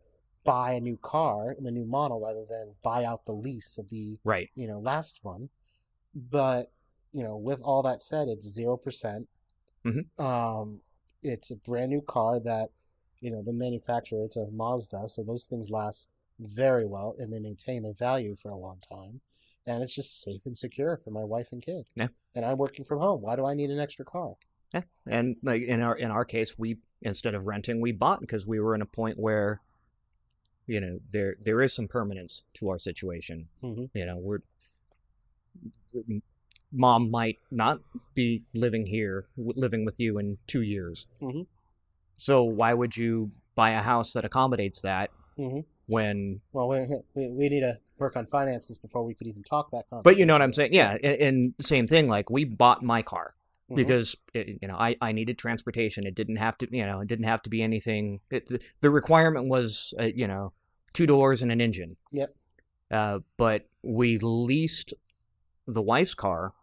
buy a new car in the new model rather than buy out the lease of the last one. But with all that said, it's 0%. It's a brand new car that, the manufacturer, it's a Mazda, so those things last very well and they maintain their value for a long time. And it's just safe and secure for my wife and kid. Yeah. And I'm working from home. Why do I need an extra car? Yeah. And like in our case, we, instead of renting, we bought because we were in a point where, there is some permanence to our situation. Mom might not be living with you in 2 years. So why would you buy a house that accommodates that when... Well, we need to work on finances before we could even talk that conversation. But you know what I'm saying? Yeah, and same thing, like we bought my car because, I needed transportation. It didn't have to, be anything. The requirement was, 2 doors and an engine. Yep. But we leased the wife's car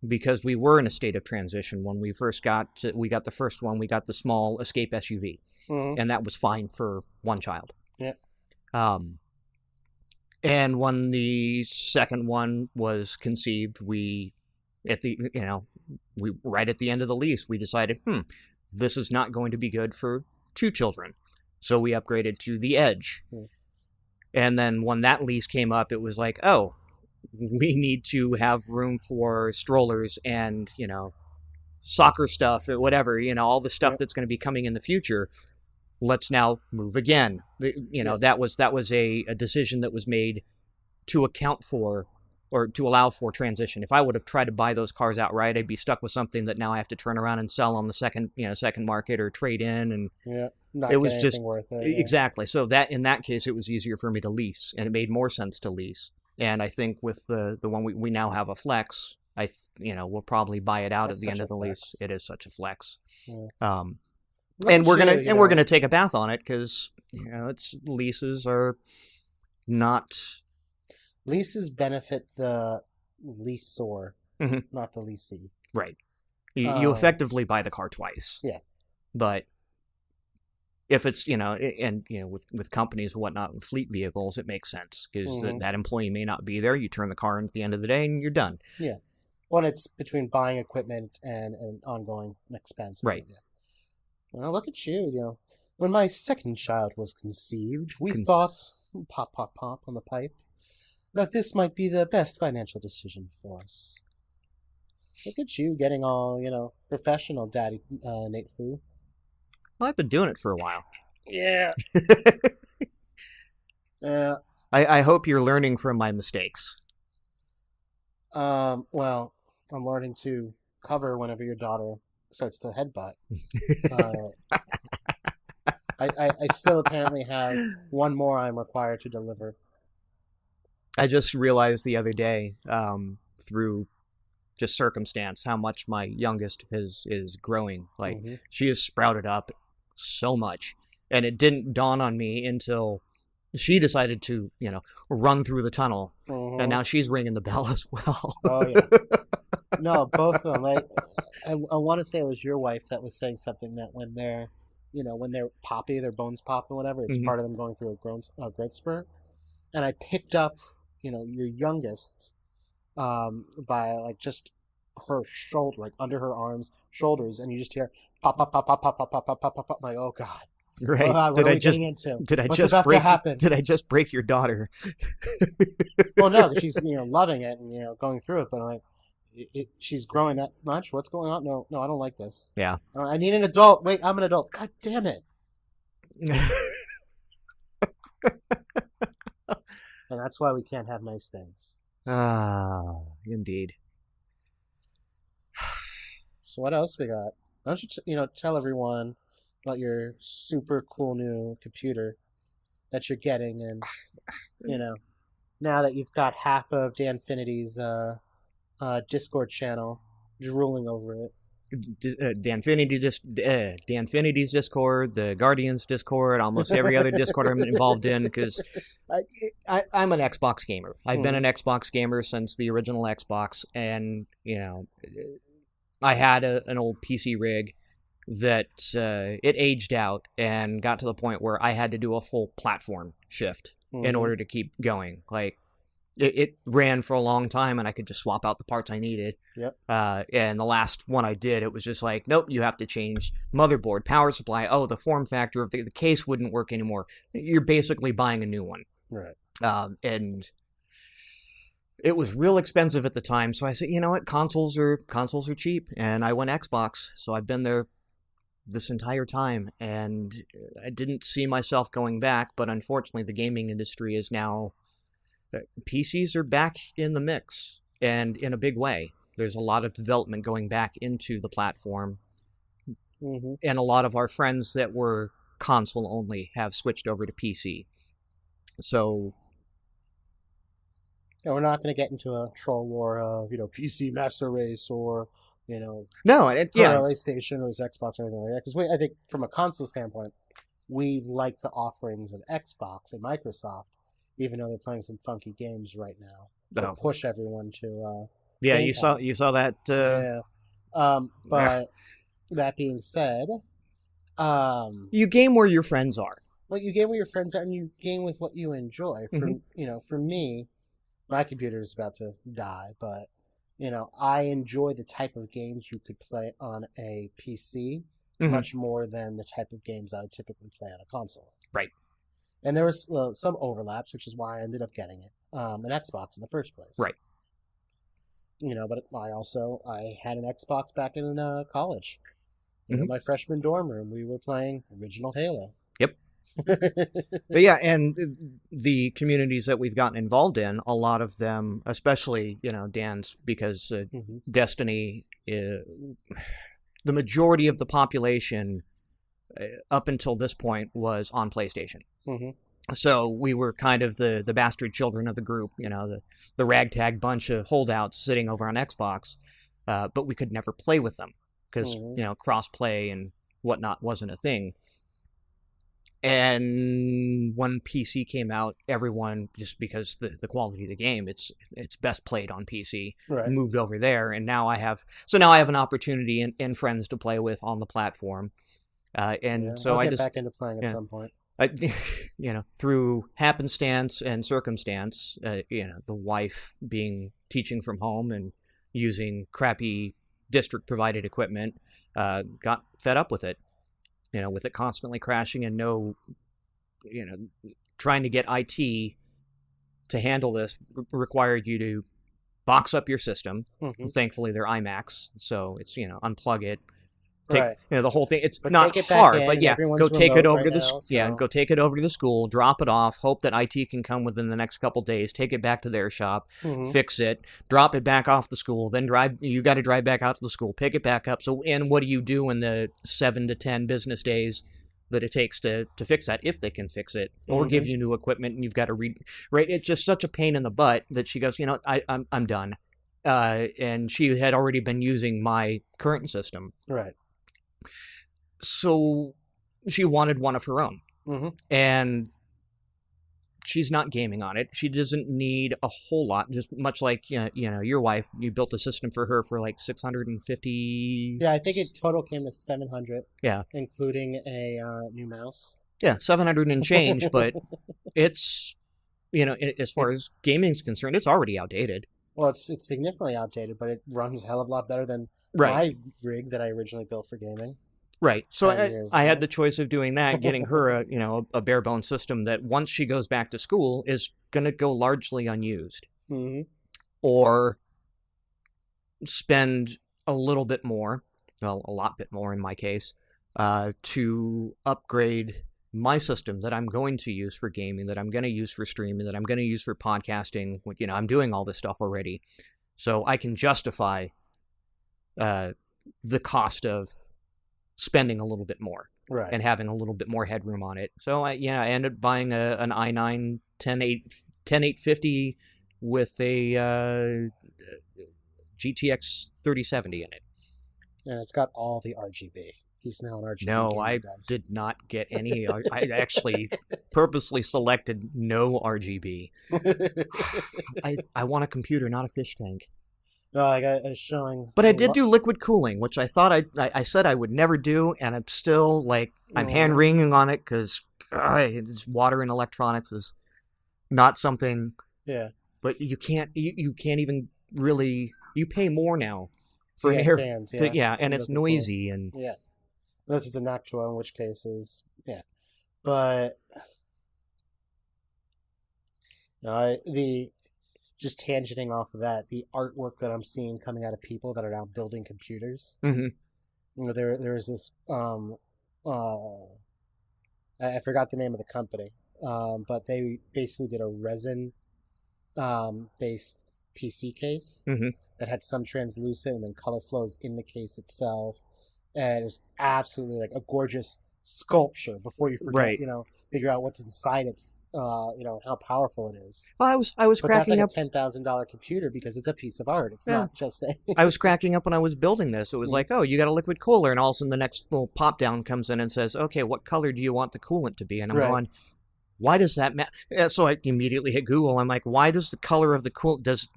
because we were in a state of transition when we first we got the first one. We got the small Escape SUV, and that was fine for one child. Yeah. And when the second one was conceived, right at the end of the lease, we decided, this is not going to be good for 2 children. So we upgraded to the Edge. And then when that lease came up, it was like, oh, we need to have room for strollers and, soccer stuff or whatever, all the stuff that's going to be coming in the future. Let's now move again. That was a decision that was made to account for or to allow for transition. If I would have tried to buy those cars outright, I'd be stuck with something that now I have to turn around and sell on the second market or trade in. And it was just worth it. Exactly. So that in that case, it was easier for me to lease, and it made more sense to lease. And I think with the one we now have a flex, we'll probably buy it out at the end of the lease. It is such a flex. Yeah. And we're gonna take a bath on it because leases are not. Leases benefit the leasor, not the leasee. Right. You effectively buy the car twice. Yeah. But if it's, with companies and whatnot, with fleet vehicles, it makes sense because that employee may not be there. You turn the car in at the end of the day and you're done. Yeah. Well, it's between buying equipment and an ongoing expense. Right. Yeah. Well, look at you, When my second child was conceived, we thought, pop, pop, pop on the pipe, that this might be the best financial decision for us. Look at you getting all, professional, Daddy Nate Fu. Well, I've been doing it for a while. Yeah. I hope you're learning from my mistakes. Well, I'm learning to cover whenever your daughter starts to headbutt. I still apparently have one more I'm required to deliver. I just realized the other day, through just circumstance, how much my youngest is growing. Like, she has sprouted up so much. And it didn't dawn on me until she decided to, run through the tunnel. And now she's ringing the bell as well. Oh, yeah. No, both of them. I want to say it was your wife that was saying something that when they're poppy, their bones pop or whatever, it's part of them going through a growth spurt. And I picked up your youngest by just her shoulder, under her arms, shoulders, and you just hear pop, pop, pop, pop, pop, pop, pop, pop, pop, pop. I'm like, oh God. Right. Oh, God, Did I just break your daughter? Well, no, because she's loving it and going through it, but I'm like, she's growing that much. What's going on? No, I don't like this. Yeah. I need an adult. Wait, I'm an adult. God damn it. And that's why we can't have nice things. Ah, indeed. So what else we got? Why don't you, tell everyone about your super cool new computer that you're getting, and now that you've got half of Danfinity's Discord channel drooling over it. Danfinity's Discord, the Guardians Discord, almost every other Discord I'm involved in, because I'm an Xbox gamer. I've been an Xbox gamer since the original Xbox, and I had an old PC rig that it aged out and got to the point where I had to do a full platform shift in order to keep going. Like, it ran for a long time, and I could just swap out the parts I needed. Yep. And the last one I did, it was just like, nope, you have to change motherboard, power supply. Oh, the form factor of the case wouldn't work anymore. You're basically buying a new one. Right. And it was real expensive at the time, so I said, you know what, consoles are cheap, and I went Xbox. So I've been there this entire time, and I didn't see myself going back. But unfortunately, the gaming industry is now. PCs are back in the mix, and in a big way. There's a lot of development going back into the platform, and a lot of our friends that were console only have switched over to PC. So, we're not going to get into a troll war of PC Master Race or no, PlayStation or Xbox or anything like that. Because I think from a console standpoint, we like the offerings of Xbox and Microsoft. Even though they're playing some funky games right now, to push everyone to. Yeah, you saw that. Yeah. But that being said, you game where your friends are. Well, you game where your friends are, and you game with what you enjoy. For me, my computer is about to die, but I enjoy the type of games you could play on a PC much more than the type of games I would typically play on a console. Right. And there was some overlaps, which is why I ended up getting it. an Xbox in the first place. Right. But I had an Xbox back in college. In my freshman dorm room, we were playing original Halo. Yep. But yeah, and the communities that we've gotten involved in, a lot of them, especially, Dan's, because Destiny, the majority of the population up until this point was on PlayStation. Mm-hmm. So we were kind of the bastard children of the group, the ragtag bunch of holdouts sitting over on Xbox, but we could never play with them because, cross-play and whatnot wasn't a thing. And when PC came out, everyone, just because the quality of the game, it's best played on PC, right, moved over there. And now I have an opportunity and friends to play with on the platform. So I'll get back into playing at some point. Through happenstance and circumstance, the wife teaching from home and using crappy district provided equipment, got fed up with it, with it constantly crashing and trying to get IT to handle this required you to box up your system. Mm-hmm. Thankfully they're iMacs, so it's, unplug it. Take the whole thing. It's not hard, but go take it over to go take it over to the school, drop it off, hope that IT can come within the next couple days, take it back to their shop, fix it, drop it back off the school, then you got to drive back out to the school, pick it back up. So, and what do you do in the 7 to 10 business days that it takes to fix that, if they can fix it, or give you new equipment and you've got to right? It's just such a pain in the butt that she goes, I'm done. And she had already been using my current system. Right. So she wanted one of her own, and she's not gaming on it. She doesn't need a whole lot, just much like, your wife, you built a system for her for like $650. Yeah, I think it total came to $700. Yeah. Including a new mouse. Yeah, $700 and change, but it's, as far as gaming is concerned, it's already outdated. Well, it's significantly outdated, but it runs a hell of a lot better than my rig that I originally built for gaming. Right. So I had the choice of doing that, getting her a bare bones system that once she goes back to school is going to go largely unused, or spend a little bit more, well, a lot bit more in my case, to upgrade my system that I'm going to use for gaming, that I'm going to use for streaming, that I'm going to use for podcasting. I'm doing all this stuff already, so I can justify the cost of spending a little bit more, right, and having a little bit more headroom on it. So I ended up buying an i9 10850 with a GTX 3070 in it. And it's got all the RGB. He's now an RGB. No, I did not get any. I actually purposely selected no RGB. I want a computer, not a fish tank. No, I got showing. But I did do liquid cooling, which I thought I said I would never do, and I'm still I'm hand wringing on it because water and electronics is not something. Yeah. But you can't even really. You pay more now for air fans. Yeah. And it's noisy and. Yeah. Unless it's a Noctua, in which cases, but just tangenting off of that, the artwork that I'm seeing coming out of people that are now building computers. Mm-hmm. There was this I forgot the name of the company, but they basically did a resin based PC case that had some translucent and then color flows in the case itself. And it was absolutely like a gorgeous sculpture before you forget, figure out what's inside it, how powerful it is. Well, I was cracking up. That's like a $10,000 computer because it's a piece of art. It's not just a... I was cracking up when I was building this. It was like, oh, you got a liquid cooler, and all of a sudden the next little pop down comes in and says, okay, what color do you want the coolant to be? And I'm going, why does that matter? So I immediately hit Google. I'm like, why does the color of the coolant this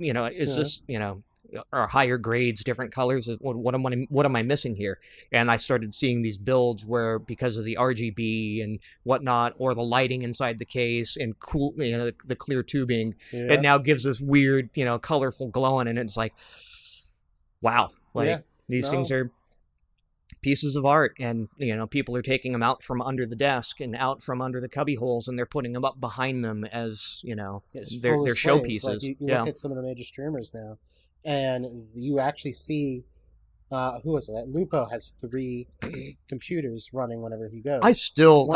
are higher grades, different colors? What am I missing here? And I started seeing these builds where, because of the RGB and whatnot, or the lighting inside the case and the clear tubing, it now gives this weird, colorful glowing, and it's like, wow, these things are. pieces of art, and people are taking them out from under the desk and out from under the cubby holes, and they're putting them up behind them as their showpieces. Like you look at some of the major streamers now, and you actually see who was it? Lupo has 3 computers running whenever he goes. I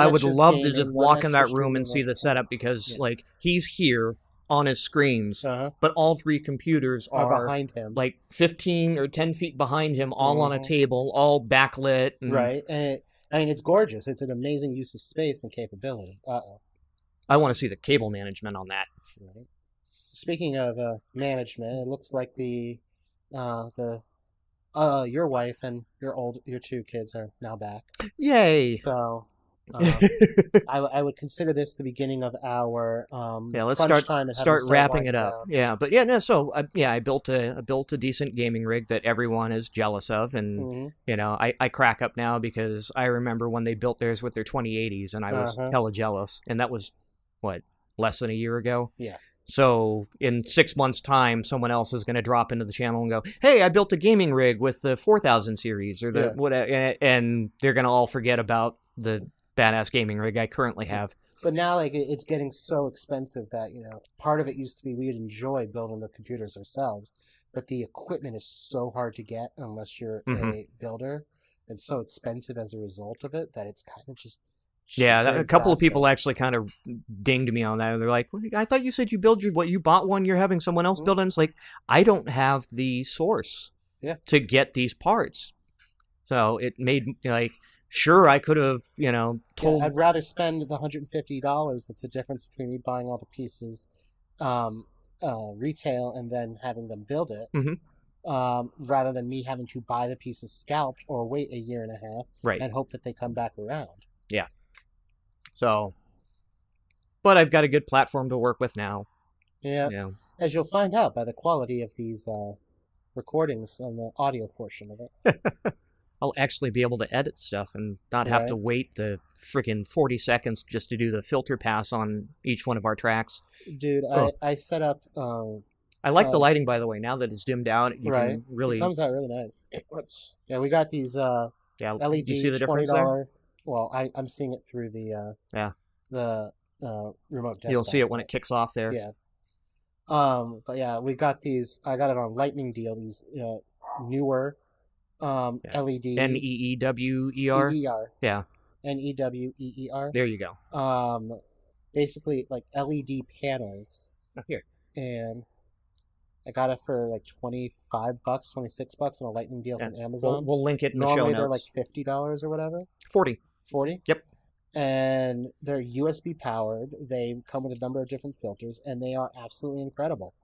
would love to just walk in that room and see the setup, because like he's here on his screens, but all 3 computers are behind him, like 15 or 10 feet behind him, all on a table, all backlit. Right, and it's gorgeous. It's an amazing use of space and capability. I want to see the cable management on that. Right. Speaking of management, it looks like your wife and your 2 kids are now back. Yay! So I would consider this the beginning of our let's start wrapping it up. Down. I built a decent gaming rig that everyone is jealous of, and I crack up now because I remember when they built theirs with their 2080s, and I was hella jealous, and that was less than a year ago. Yeah. So in 6 months' time, someone else is going to drop into the channel and go, "Hey, I built a gaming rig with the 4000 series or the whatever," and they're going to all forget about the badass gaming rig I currently have. But now, it's getting so expensive that part of it used to be we'd enjoy building the computers ourselves, but the equipment is so hard to get unless you're a builder. It's so expensive as a result of it that it's kind of just. Yeah, a couple of people actually kind of dinged me on that. They're like, well, I thought you said you bought one, you're having someone else build it. And it's like, I don't have the source to get these parts. So it made, sure, I could have, told... I'd rather spend the $150. That's the difference between me buying all the pieces retail and then having them build it, rather than me having to buy the pieces scalped or wait a year and a half and hope that they come back around. Yeah. So, but I've got a good platform to work with now. Yeah. As you'll find out by the quality of these recordings on the audio portion of it. I'll actually be able to edit stuff and not have to wait the freaking 40 seconds just to do the filter pass on each one of our tracks. Dude, I set up... I like the lighting, by the way. Now that it's dimmed out, you can really... It comes out really nice. Yeah, we got these LED you see the difference $20... there? Well, I'm seeing it through the remote desktop. You'll see it when it kicks off there. Yeah. But yeah, we got these. I got it on Lightning Deal. These newer LED NEEWER. EER. Yeah. NEWEER. There you go. Basically like LED panels. Here. And I got it for like $25, $26 on a Lightning Deal from Amazon. We'll link it in the show notes. Normally they're like $50 or whatever. 40. 40? Yep. And they're USB powered. They come with a number of different filters, and they are absolutely incredible.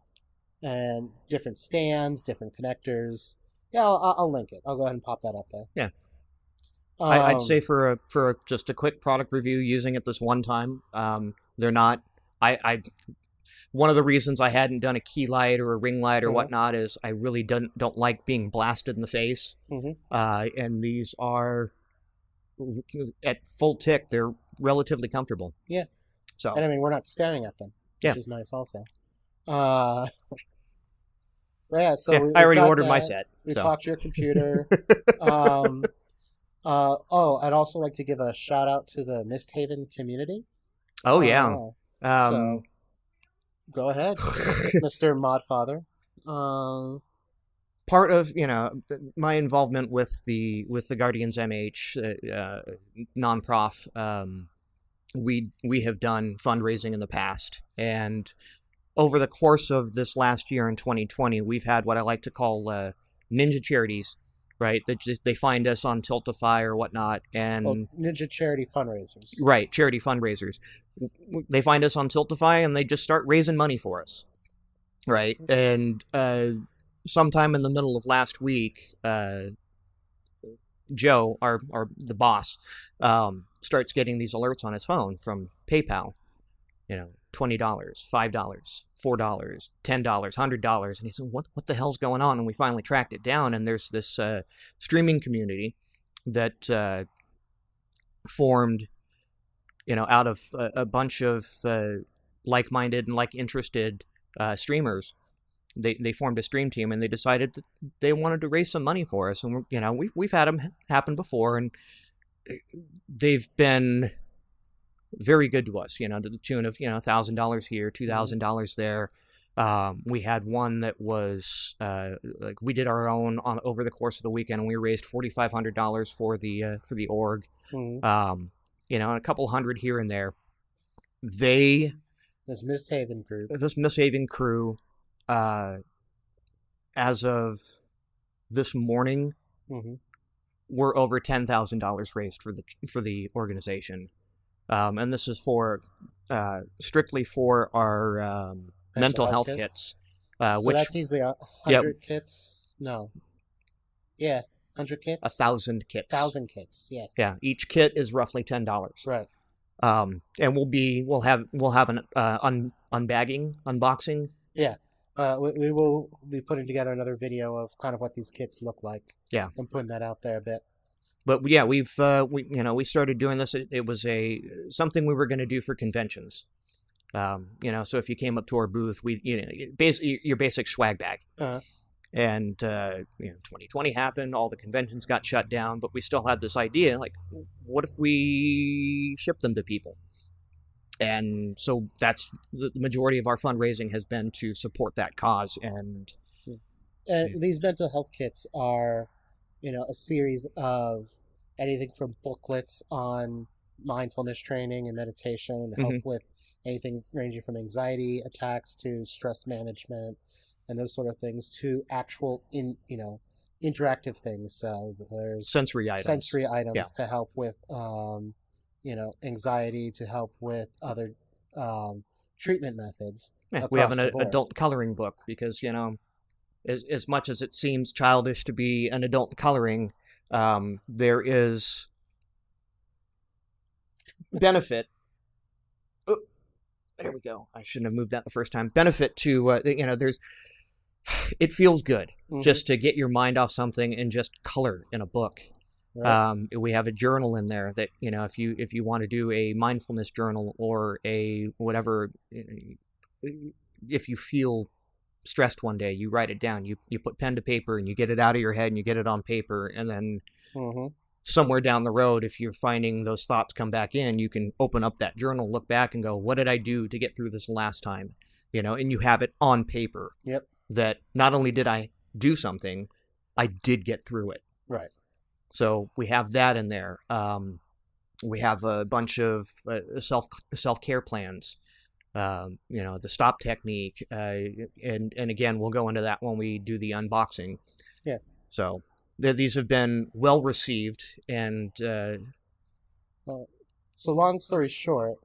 And different stands, different connectors. Yeah, I'll link it. I'll go ahead and pop that up there. Yeah. I'd say for just a quick product review, using it this one time, they're not. One of the reasons I hadn't done a key light or a ring light or whatnot is I really don't like being blasted in the face. And these are, at full tick, they're relatively comfortable. Yeah. So. And I mean, we're not staring at them, which is nice also. Yeah, so I already ordered my set. We talked to your computer. I'd also like to give a shout out to the Misthaven community. Oh, yeah. So, go ahead, Mr. Modfather. Part of my involvement with the Guardians MH non-prof, we have done fundraising in the past, and over the course of this last year in 2020, we've had what I like to call ninja charities. Right, they find us on Tiltify or whatnot, and ninja charity fundraisers. Right, charity fundraisers. They find us on Tiltify and they just start raising money for us. Right, and sometime in the middle of last week, Joe, the boss, starts getting these alerts on his phone from PayPal. $20, $5, $4, $10, $100, and he said, "What the hell's going on?" And we finally tracked it down, and there's this streaming community that formed, out of a bunch of like-minded and like-interested streamers they formed a stream team, and they decided that they wanted to raise some money for us. And we've had them happen before, and they've been very good to us. To the tune of $1,000 here, $2,000 there. We had one that was like we did our own over the course of the weekend, and we raised $4,500 for the org. And a couple hundred here and there. This Misthaven crew, as of this morning, we're over $10,000 raised for the organization, and this is for strictly for our mental health kits. So which that's easily 100 kits. No, yeah, 100 kits. 1,000 kits. 1,000 kits. Yes. Yeah, each kit is roughly $10. Right. And we'll have an unboxing. Yeah. We will be putting together another video of kind of what these kits look like. Yeah. And putting that out there a bit. But yeah, we started doing this. It was something we were going to do for conventions. So if you came up to our booth, basically your basic swag bag. Uh-huh. And 2020 happened, all the conventions got shut down, but we still had this idea, like, what if we ship them to people? And so that's the majority of our fundraising has been to support that cause. And these mental health kits are, a series of anything from booklets on mindfulness training and meditation and help with anything ranging from anxiety attacks to stress management and those sort of things, to actual interactive things. So there's sensory items to help with anxiety, to help with other treatment methods. Yeah, we have an adult coloring book because as much as it seems childish to be an adult coloring, there is benefit. Oh, there we go. I shouldn't have moved that the first time. Benefit to it feels good just to get your mind off something and just color in a book. Right. We have a journal in there that if you want to do a mindfulness journal or a whatever, if you feel stressed one day, you write it down. You put pen to paper and you get it out of your head and you get it on paper, and then somewhere down the road, if you're finding those thoughts come back in, you can open up that journal, look back, and go, "What did I do to get through this last time?" And you have it on paper. Yep. That not only did I do something, I did get through it. Right. So we have that in there. We have a bunch of self-care plans. The stop technique, and again, we'll go into that when we do the unboxing. Yeah. So these have been well received, and so long story short,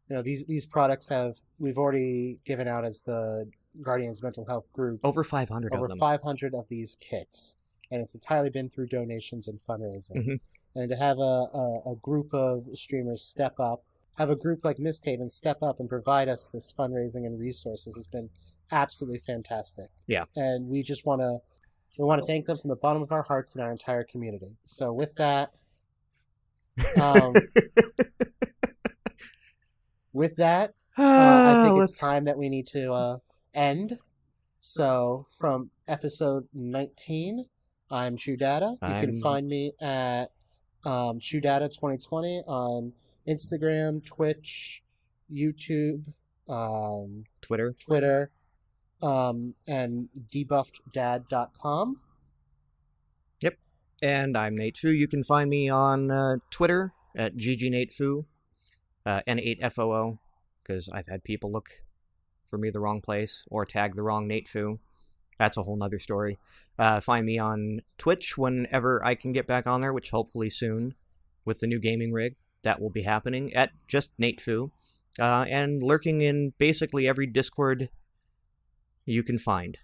these products we've already given out as the Guardians Mental Health Group over 500 of them. Over 500 of these kits, and it's entirely been through donations and fundraising. And to have a group of streamers step up, have a group like Misthaven step up and provide us this fundraising and resources has been absolutely fantastic. Yeah. And we want to thank them from the bottom of our hearts and our entire community. So with that, I think it's time that we need to end. So from episode 19, I'm Chew-Data. You can find me at Chew-Data 2020 on Instagram, Twitch, YouTube, Twitter, and debuffeddad.com. Yep. And I'm Nate Fu. You can find me on Twitter at GGNateFu, N8FOO, because I've had people look for me the wrong place or tag the wrong Nate Fu. That's a whole nother story. Find me on Twitch whenever I can get back on there, which hopefully soon with the new gaming rig. That will be happening at just Nate Fu, and lurking in basically every Discord you can find.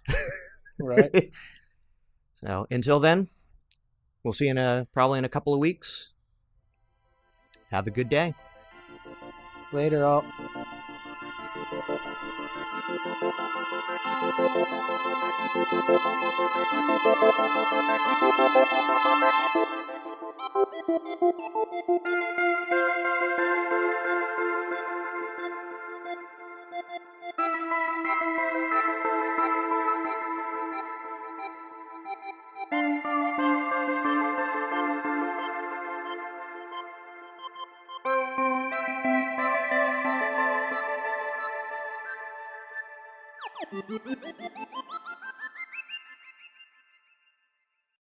Right. So until then, we'll see you probably in a couple of weeks. Have a good day. Later, all.